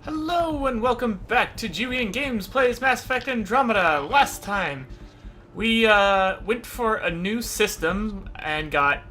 Hello and welcome back to Gewian Games plays Mass Effect Andromeda. Last time, we went for a new system and got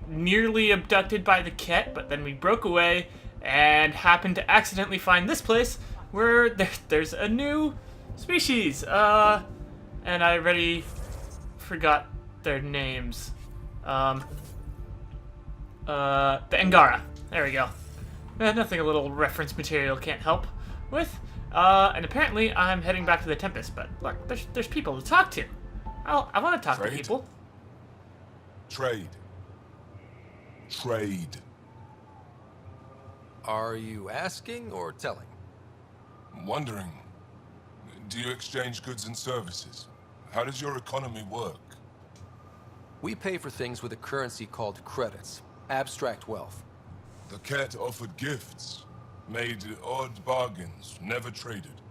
nearly abducted by the Ket, but then we broke away and happened to accidentally find this place where there's a new species. And I already forgot their names. The Angara. There we go. Nothing a little reference material can't help with. And apparently I'm heading back to the Tempest, but look, there's people to talk to. I want to talk to Trade? people. Trade. Trade. Are you asking or telling? I'm wondering, do you exchange goods and services? How does your economy work? We pay for things with a currency called credits. Abstract wealth. The cat offered gifts, made odd bargains, never traded.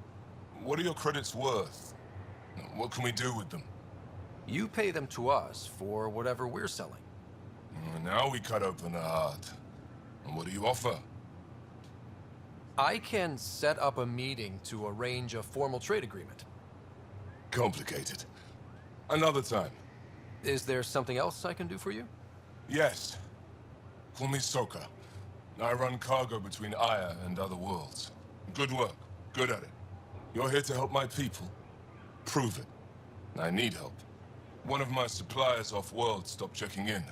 What are your credits worth? What can we do with them? You pay them to us for whatever we're selling. Now we cut open the heart. And what do you offer? I can set up a meeting to arrange a formal trade agreement. Complicated. Another time. Is there something else I can do for you? Yes. Call me Soka. I run cargo between Aya and other worlds. Good work. Good at it. You're here to help my people. Prove it. I need help. One of my suppliers off-world stopped checking in.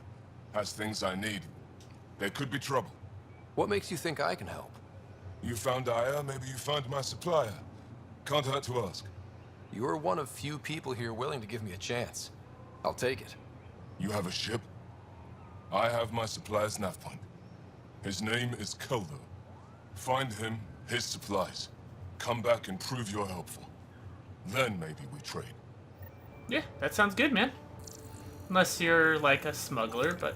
Has things I need. There could be trouble. What makes you think I can help? You found Aya, maybe you found my supplier. Can't hurt to ask. You're one of few people here willing to give me a chance. I'll take it. You have a ship? I have my supplier's nav point. His name is Keldo. Find him, his supplies. Come back and prove you're helpful. Then maybe we trade. Yeah, that sounds good, man. Unless you're like a smuggler, but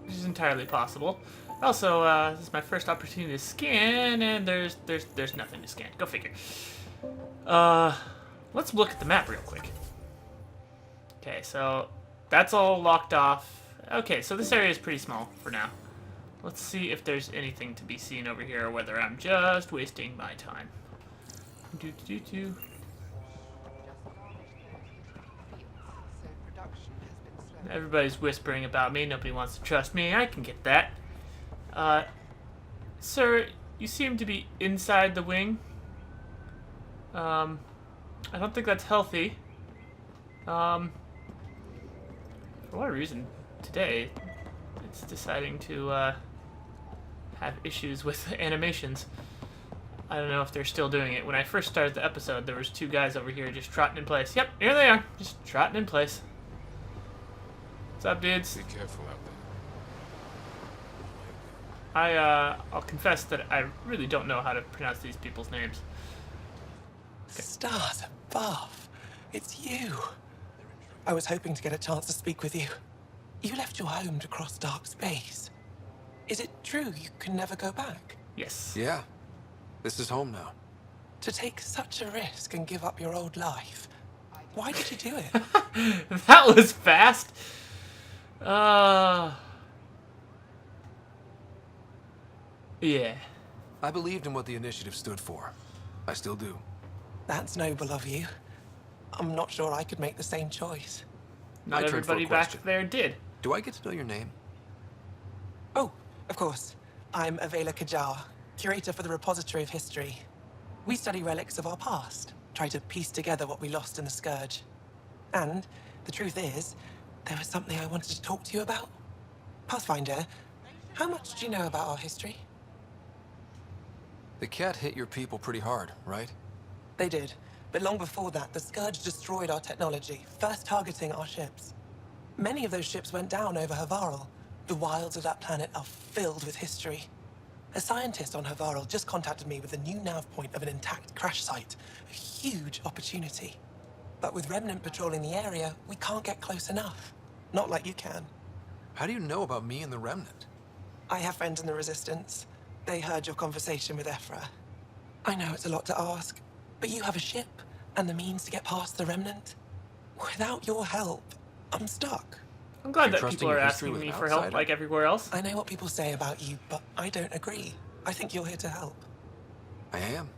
which is entirely possible. Also, this is my first opportunity to scan, and there's nothing to scan. Go figure. Let's look at the map real quick. Okay, so that's all locked off. Okay, so this area is pretty small for now. Let's see if there's anything to be seen over here, or whether I'm just wasting my time. Everybody's whispering about me. Nobody wants to trust me. I can get that. Sir, you seem to be inside the wing. I don't think that's healthy. For what reason today it's deciding to have issues with animations. I don't know if they're still doing it. When I first started the episode, there was two guys over here just trotting in place. Yep, here they are, just trotting in place. What's up, dudes? Be careful out there. I'll confess that I really don't know how to pronounce these people's names. Stars above. It's you. I was hoping to get a chance to speak with you. You left your home to cross dark space. Is it true you can never go back? Yes. Yeah. This is home now. To take such a risk and give up your old life, why did you do it? That was fast. Yeah. I believed in what the initiative stood for. I still do. That's noble of you. I'm not sure I could make the same choice. Not I turned for a everybody back question. there did. Do I get to know your name? Oh, of course. I'm Avela Kajar, curator for the Repository of History. We study relics of our past, try to piece together what we lost in the Scourge. And the truth is, there was something I wanted to talk to you about. Pathfinder, how much do you know about our history? The cat hit your people pretty hard, right? They did, but long before that, the Scourge destroyed our technology, first targeting our ships. Many of those ships went down over Havarl. The wilds of that planet are filled with history. A scientist on Havarl just contacted me with a new nav point of an intact crash site. A huge opportunity. But with Remnant patrolling the area, we can't get close enough. Not like you can. How do you know about me and the Remnant? I have friends in the Resistance. They heard your conversation with Ephra. I know it's a lot to ask, but you have a ship and the means to get past the Remnant. Without your help, I'm stuck. I'm glad You're that trusting people are your history asking with me an for help outsider? like everywhere else. I know what people say about you, but I don't agree. I think you're here to help. I am.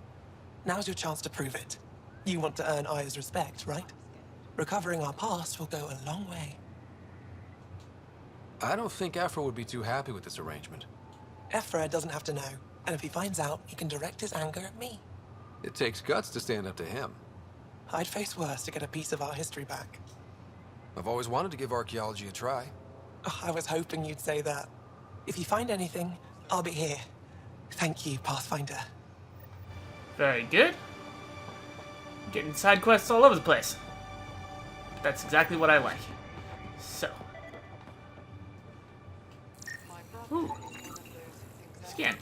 Now's your chance to prove it. You want to earn Aya's respect, right? Recovering our past will go a long way. I don't think Aphra would be too happy with this arrangement. Ephra doesn't have to know, and if he finds out, he can direct his anger at me. It takes guts to stand up to him. I'd face worse to get a piece of our history back. I've always wanted to give archaeology a try. Oh, I was hoping you'd say that. If you find anything, I'll be here. Thank you, Pathfinder. Very good. Getting side quests all over the place. That's exactly what I like. So. Ooh. Scan.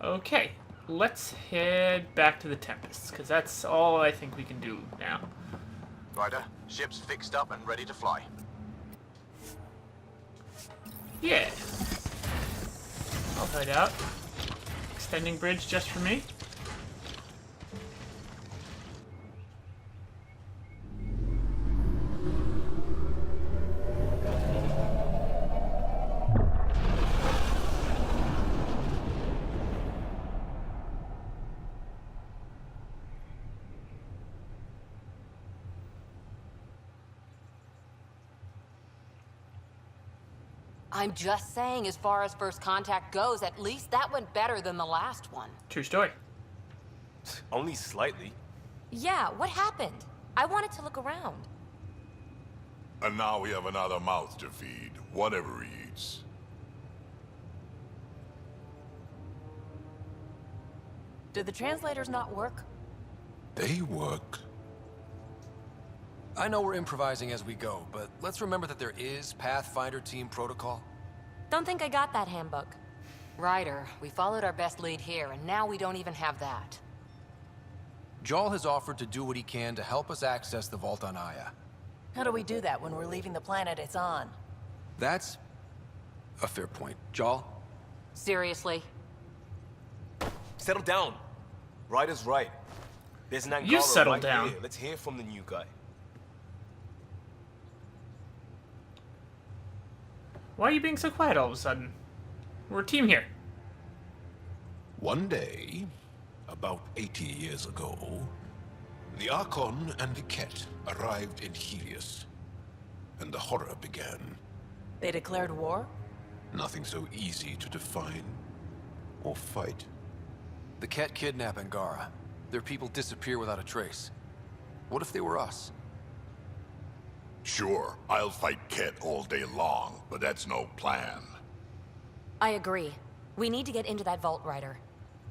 Okay. Let's head back to the Tempests, because that's all I think we can do now. Ryder, ship's fixed up and ready to fly. Yeah. I'll head out. Extending bridge just for me. I'm just saying, as far as first contact goes, at least that went better than the last one. True story. Only slightly. Yeah, what happened? I wanted to look around. And now we have another mouth to feed, whatever he eats. Did the translators not work? They work. I know we're improvising as we go, but let's remember that there is Pathfinder team protocol. Don't think I got that handbook. Ryder, we followed our best lead here, and now we don't even have that. Jarl has offered to do what he can to help us access the vault on Aya. How do we do that when we're leaving the planet it's on? That's a fair point. Jarl? Seriously? Settle down. Ryder's right. There's an Angara You settle right down. here. Let's hear from the new guy. Why are you being so quiet all of a sudden? We're a team here. One day, about 80 years ago, the Archon and the Ket arrived in Helios, and the horror began. They declared war? Nothing so easy to define or fight. The Ket kidnap Angara. Their people disappear without a trace. What if they were us? Sure, I'll fight Ket all day long, but that's no plan. I agree. We need to get into that vault, Ryder.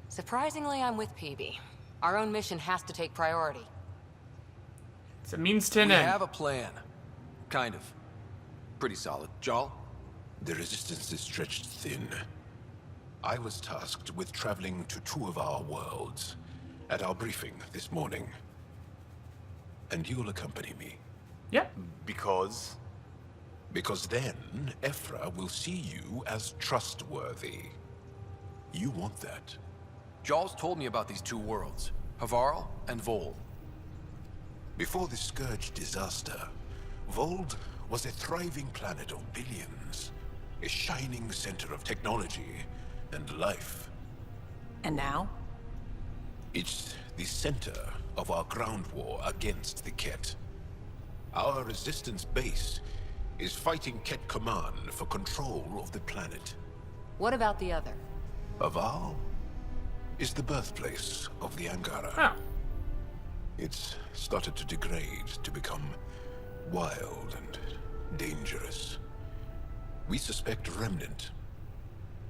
Surprisingly, I'm with PB. Our own mission has to take priority. It's a means to an We end. have a plan. Kind of. Pretty solid. Jarl? The resistance is stretched thin. I was tasked with traveling to two of our worlds at our briefing this morning. And you'll accompany me. Yep. Because? Because then, Ephra will see you as trustworthy. You want that. Jarl's told me about these two worlds, Havarl and Vol. Before the Scourge disaster, Vold was a thriving planet of billions. A shining center of technology and life. And now? It's the center of our ground war against the Ket. Our resistance base is fighting Ket Command for control of the planet. What about the other? Aval is the birthplace of the Angara. Oh. It's started to degrade, to become wild and dangerous. We suspect Remnant.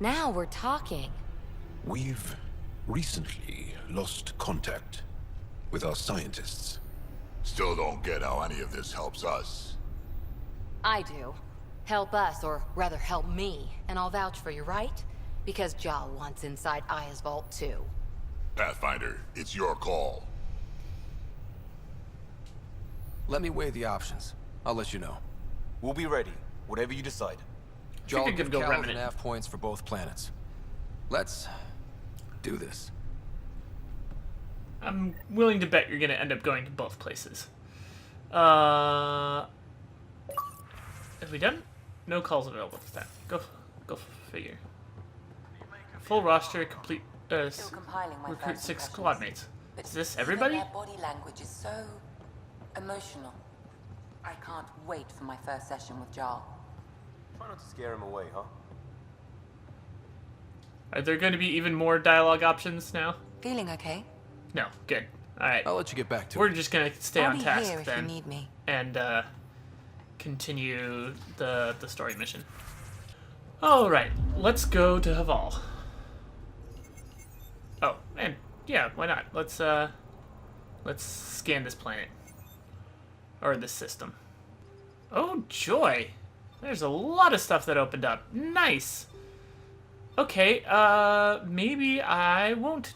Now we're talking. We've recently lost contact with our scientists. Still don't get how any of this helps us. I do. Help us, or rather help me, and I'll vouch for you, right? Because Jarl wants inside Aya's vault too. Pathfinder, it's your call. Let me weigh the options. I'll let you know. We'll be ready. Whatever you decide. Jarl, I could give go Cal the Remnant. nav points for both planets. Let's do this. I'm willing to bet you're going to end up going to both places. Have we done? No calls available this time. Go figure. Full roster, complete, Still compiling my recruit first 6 impressions. squad mates. But Is this even everybody? Their body language is so emotional. I can't wait for my first session with Jarl. Try not to scare him away, huh? Are there going to be even more dialogue options now? Feeling okay? No, good. Alright. I'll let you get back to We're it. just gonna stay I'll on be task here if then. you need me. And continue the story mission. Alright, let's go to Haval. Oh, and yeah, why not? Let's scan this planet. Or this system. Oh joy! There's a lot of stuff that opened up. Nice! Okay, maybe I won't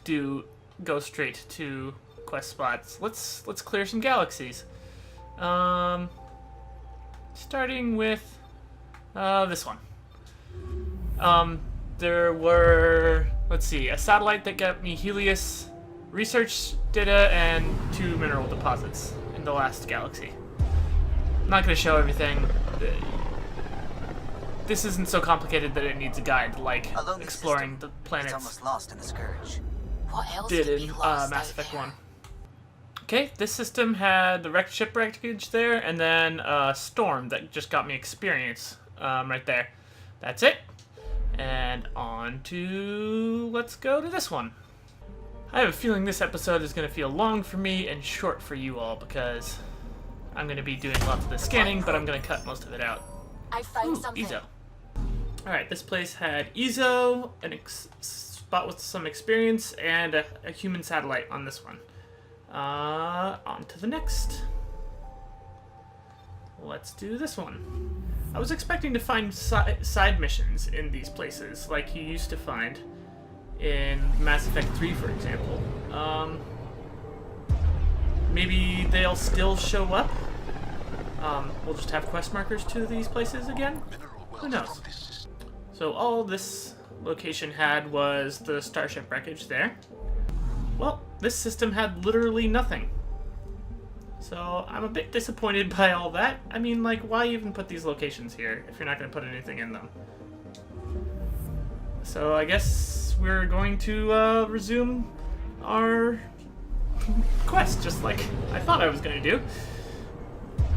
go straight to quest spots. Let's clear some galaxies. Starting with this one. There were, let's see, a satellite that got me Helios research data and 2 mineral deposits in the last galaxy. I'm not going to show everything. This isn't so complicated that it needs a guide, like exploring the planets. It's almost lost in the Scourge. What else Did could in be lost Mass out Effect there? 1. Okay, this system had the wrecked ship wreckage there, and then Storm that just got me experience right there. That's it. And on to, let's go to this one. I have a feeling this episode is going to feel long for me and short for you all, because I'm going to be doing lots of the scanning, but I'm going to cut most of it out. I found Ooh, something. Ezo. Alright, this place had Ezo, spot with some experience, and a human satellite on this one. On to the next. Let's do this one. I was expecting to find side missions in these places, like you used to find in Mass Effect 3, for example. Maybe they'll still show up? We'll just have quest markers to these places again? Who knows? So all this location had was the starship wreckage there. Well, this system had literally nothing. So I'm a bit disappointed by all that. I mean, like, why even put these locations here if you're not going to put anything in them? So I guess we're going to resume our quest, just like I thought I was going to do.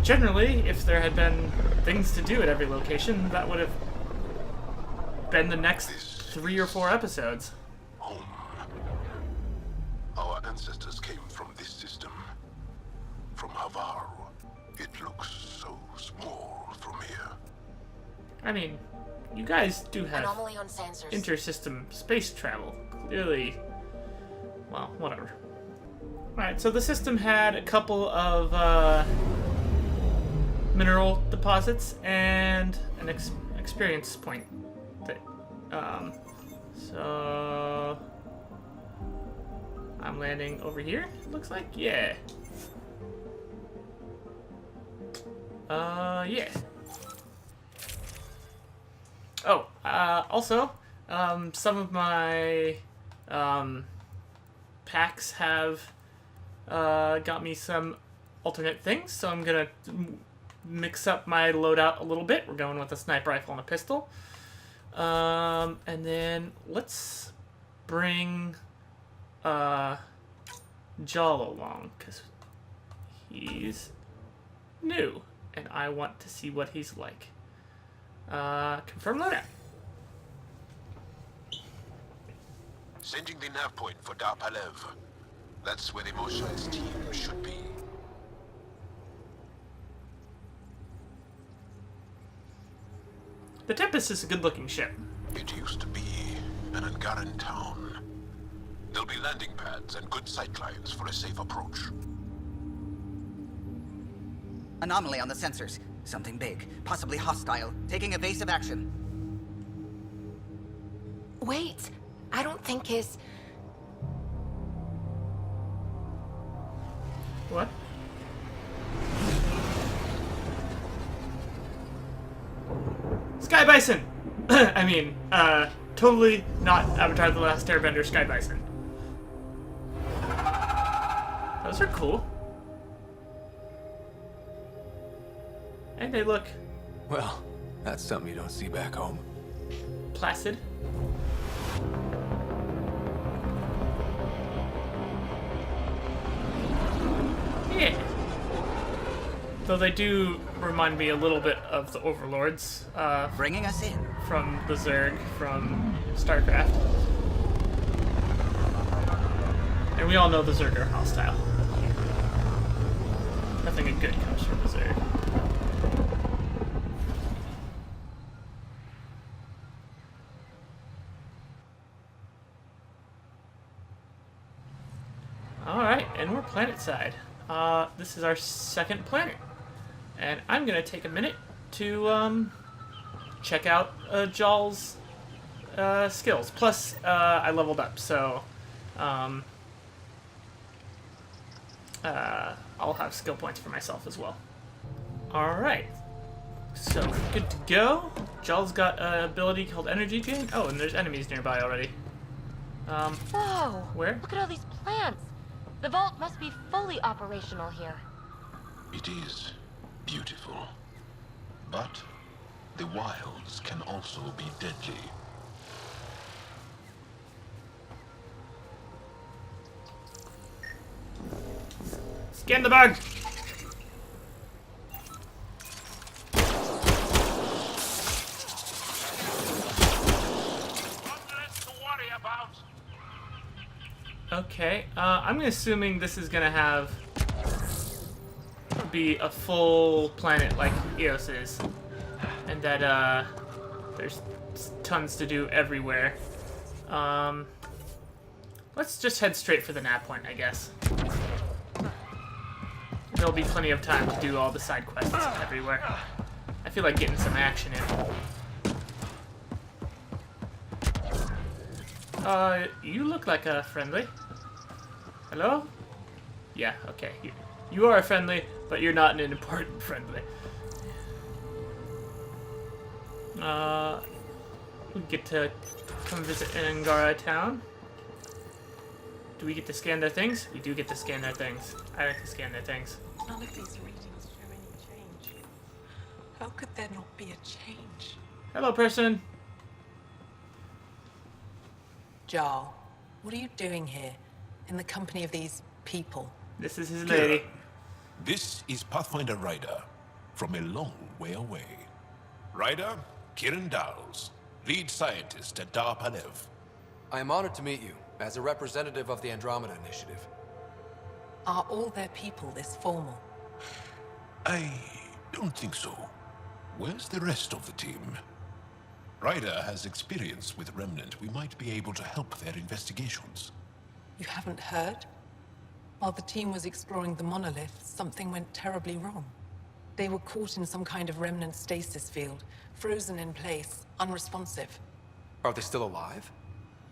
Generally, if there had been things to do at every location, that would have been the next 3 or 4 episodes. Home. Our ancestors came from this system. From Havar. It looks so small from here. I mean, you guys do have Anomaly on sensors. inter-system space travel. Clearly, well, whatever. Alright, so the system had a couple of mineral deposits and an experience point. So I'm landing over here, looks like? Yeah. Yeah. Oh, also, some of my packs have got me some alternate things, so I'm gonna mix up my loadout a little bit. We're going with a sniper rifle and a pistol. And then let's bring Jal along, because he's new, and I want to see what he's like. Confirm loadout. Sending the nav point for Dar Palev. That's where the Mosha's team should be. The Tempest is a good-looking ship. It used to be an Angaran town. There'll be landing pads and good sightlines for a safe approach. Anomaly on the sensors. Something big, possibly hostile, taking evasive action. Wait, I don't think his... What? Sky Bison! I mean, totally not Avatar The Last Airbender Sky Bison. Those are cool. And they look Well, that's something you don't see back home. placid. Though they do remind me a little bit of the Overlords. Bringing us in. From the Zerg from StarCraft. And we all know the Zerg are hostile. Nothing good comes from the Zerg. Alright, and we're planet-side. This is our second planet. And I'm gonna take a minute to, check out, Jawl's, skills. Plus, I leveled up, so, I'll have skill points for myself as well. Alright. So, good to go. Jawl's got an ability called Energy Gain. Oh, and there's enemies nearby already. Whoa! Where? Look at all these plants! The vault must be fully operational here. It is beautiful. But the wilds can also be deadly. Scan the bug! Okay, I'm assuming this is gonna be a full planet like Eos is. And that, there's tons to do everywhere. Let's just head straight for the nav point, I guess. There'll be plenty of time to do all the side quests everywhere. I feel like getting some action in. You look like a friendly. Hello? Yeah, okay. You are a friendly, but you're not an important friendly. We get to come visit Angara town. Do we get to scan their things? We do get to scan their things. I like to scan their things. None of these readings show any change. How could there not be a change? Hello, person. Jarl, what are you doing here? In the company of these people? This is his lady. This is Pathfinder Ryder, from a long way away. Ryder, Kiran Dals, lead scientist at Dar Palev. I am honored to meet you, as a representative of the Andromeda Initiative. Are all their people this formal? I don't think so. Where's the rest of the team? Ryder has experience with Remnant. We might be able to help their investigations. You haven't heard? While the team was exploring the monolith, something went terribly wrong. They were caught in some kind of Remnant stasis field, frozen in place, unresponsive. Are they still alive?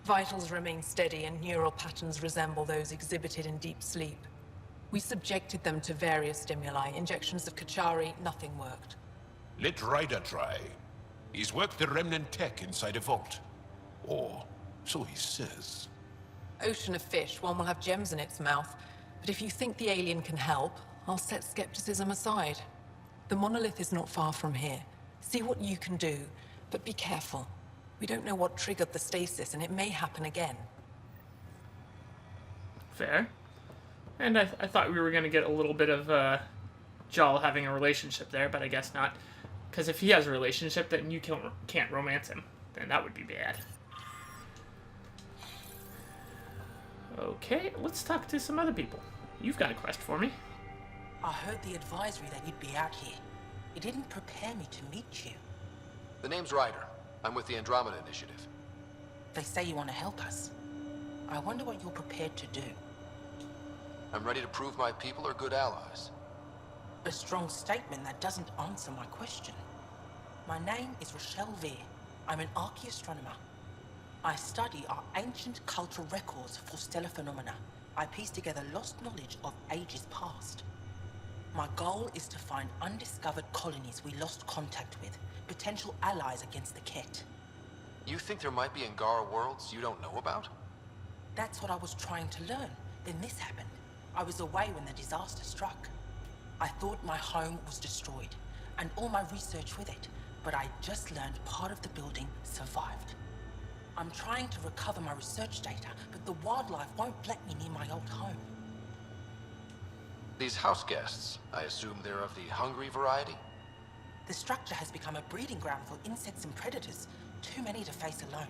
Vitals remain steady and neural patterns resemble those exhibited in deep sleep. We subjected them to various stimuli, injections of Kachari, nothing worked. Let Ryder try. He's worked the Remnant tech inside a vault. Or so he says. Ocean of fish, one will have gems in its mouth. But if you think the alien can help, I'll set skepticism aside. The monolith is not far from here. See what you can do, but be careful. We don't know what triggered the stasis, and it may happen again. Fair. And I thought we were going to get a little bit of Jawl having a relationship there, but I guess not. Because if he has a relationship, then you can't romance him. Then that would be bad. Okay, let's talk to some other people. You've got a quest for me. I heard the advisory that you'd be out here. It didn't prepare me to meet you. The name's Ryder. I'm with the Andromeda Initiative. They say you want to help us. I wonder what you're prepared to do. I'm ready to prove my people are good allies. A strong statement that doesn't answer my question. My name is Rochelle Veer. I'm an archaeoastronomer. I study our ancient cultural records for stellar phenomena. I piece together lost knowledge of ages past. My goal is to find undiscovered colonies we lost contact with, potential allies against the Ket. You think there might be Angara worlds you don't know about? That's what I was trying to learn. Then this happened. I was away when the disaster struck. I thought my home was destroyed, and all my research with it, but I just learned part of the building survived. I'm trying to recover my research data, but the wildlife won't let me near my old home. These house guests, I assume they're of the hungry variety? The structure has become a breeding ground for insects and predators. Too many to face alone.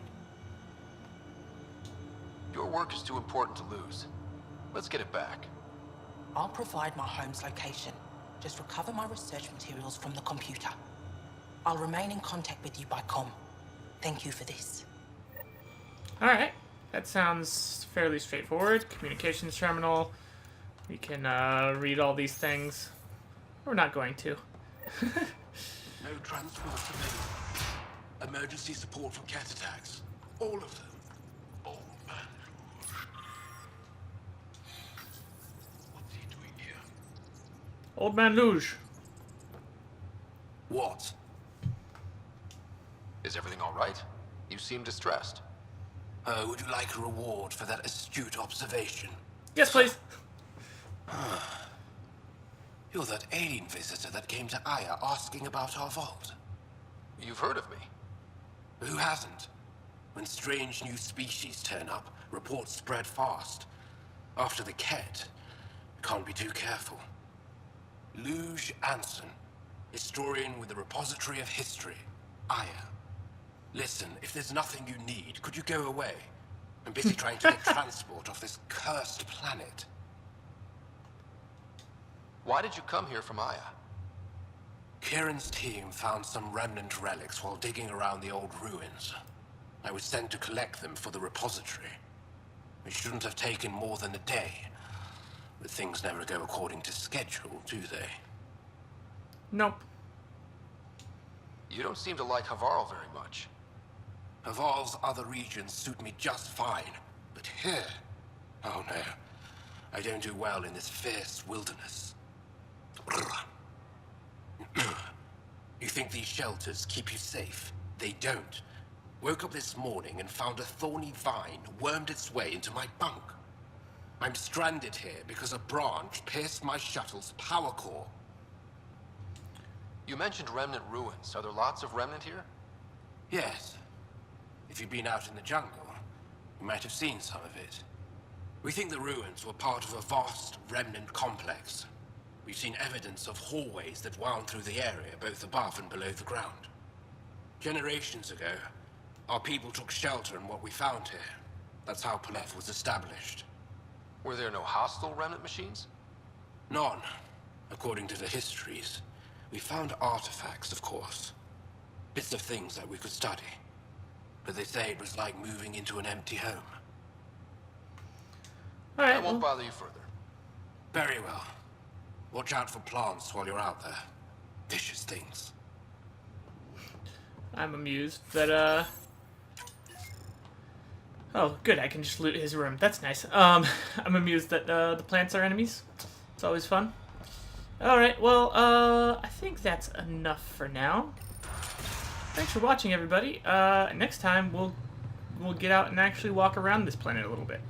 Your work is too important to lose. Let's get it back. I'll provide my home's location. Just recover my research materials from the computer. I'll remain in contact with you by comm. Thank you for this. Alright, that sounds fairly straightforward. Communications terminal. We can read all these things. We're not going to. No transport available. Emergency support from cat attacks. All of them. Old man. What's he doing here? Old Man Luge. What? Is everything all right? You seem distressed. Would you like a reward for that astute observation? Yes, please. You're that alien visitor that came to Aya asking about our vault. You've heard of me. Who hasn't? When strange new species turn up, reports spread fast. After the Ket, can't be too careful. Luge Anson, historian with the Repository of History, Aya. Listen, if there's nothing you need, could you go away? I'm busy trying to get transport off this cursed planet. Why did you come here from Aya? Kieran's team found some remnant relics while digging around the old ruins. I was sent to collect them for the repository. It shouldn't have taken more than a day. But things never go according to schedule, do they? Nope. You don't seem to like Havarl very much. Havarl's other regions suit me just fine. But here... oh no. I don't do well in this fierce wilderness. You think these shelters keep you safe? They don't. Woke up this morning and found a thorny vine wormed its way into my bunk. I'm stranded here because a branch pierced my shuttle's power core. You mentioned remnant ruins. Are there lots of remnant here? Yes. If you've been out in the jungle, you might have seen some of it. We think the ruins were part of a vast remnant complex. We've seen evidence of hallways that wound through the area, both above and below the ground. Generations ago, our people took shelter in what we found here. That's how Palef was established. Were there no hostile remnant machines? None, according to the histories. We found artifacts, of course. Bits of things that we could study. But they say it was like moving into an empty home. All right, I won't bother you further. Very well. Watch out for plants while you're out there. Vicious things. I'm amused that, oh, good, I can just loot his room. That's nice. I'm amused that, the plants are enemies. It's always fun. Alright, well, I think that's enough for now. Thanks for watching, everybody. Next time, we'll get out and actually walk around this planet a little bit.